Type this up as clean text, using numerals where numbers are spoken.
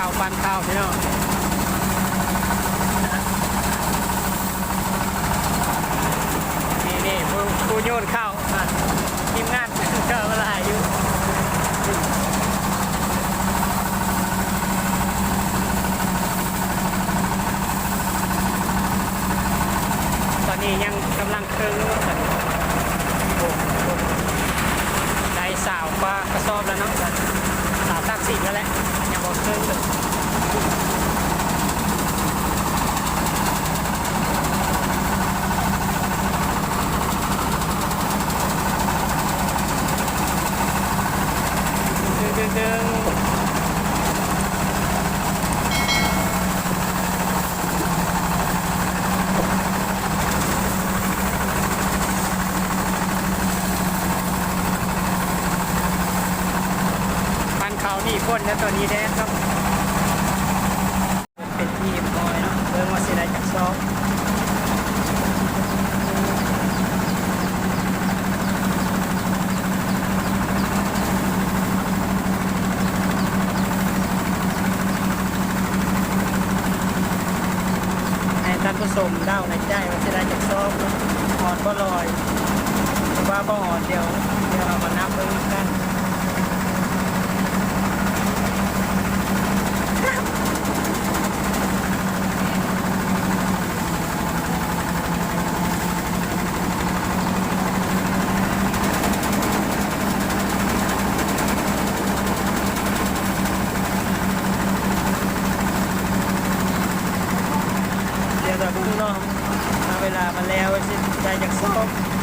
ข้าวปั้นข้าวพี่น้องนี่ผู้โยนข้าวทีมงานก็เวลาอยู่ตอนนี้ยังกำลังเครื่องได้สาวปลากระสอบแล้วเนาะสาวตักสิบแล้วแหละยังบอกเครื่องเลยดึงพันเขานี่พ่นแล้วตัวนี้แดงครับเป็นทีมบอยเนาะเบิ่งว่าสิได้จากซอกท่านผู้ชมเล่าในใจว่าจะได้จากซอกหอดก็ลอยหรือว่าบ่หอดเดี๋ยวเรามานับเบิ่งกันเดี๋ยวเราดูเนาะเวลามาแล้วจะได้จากซอก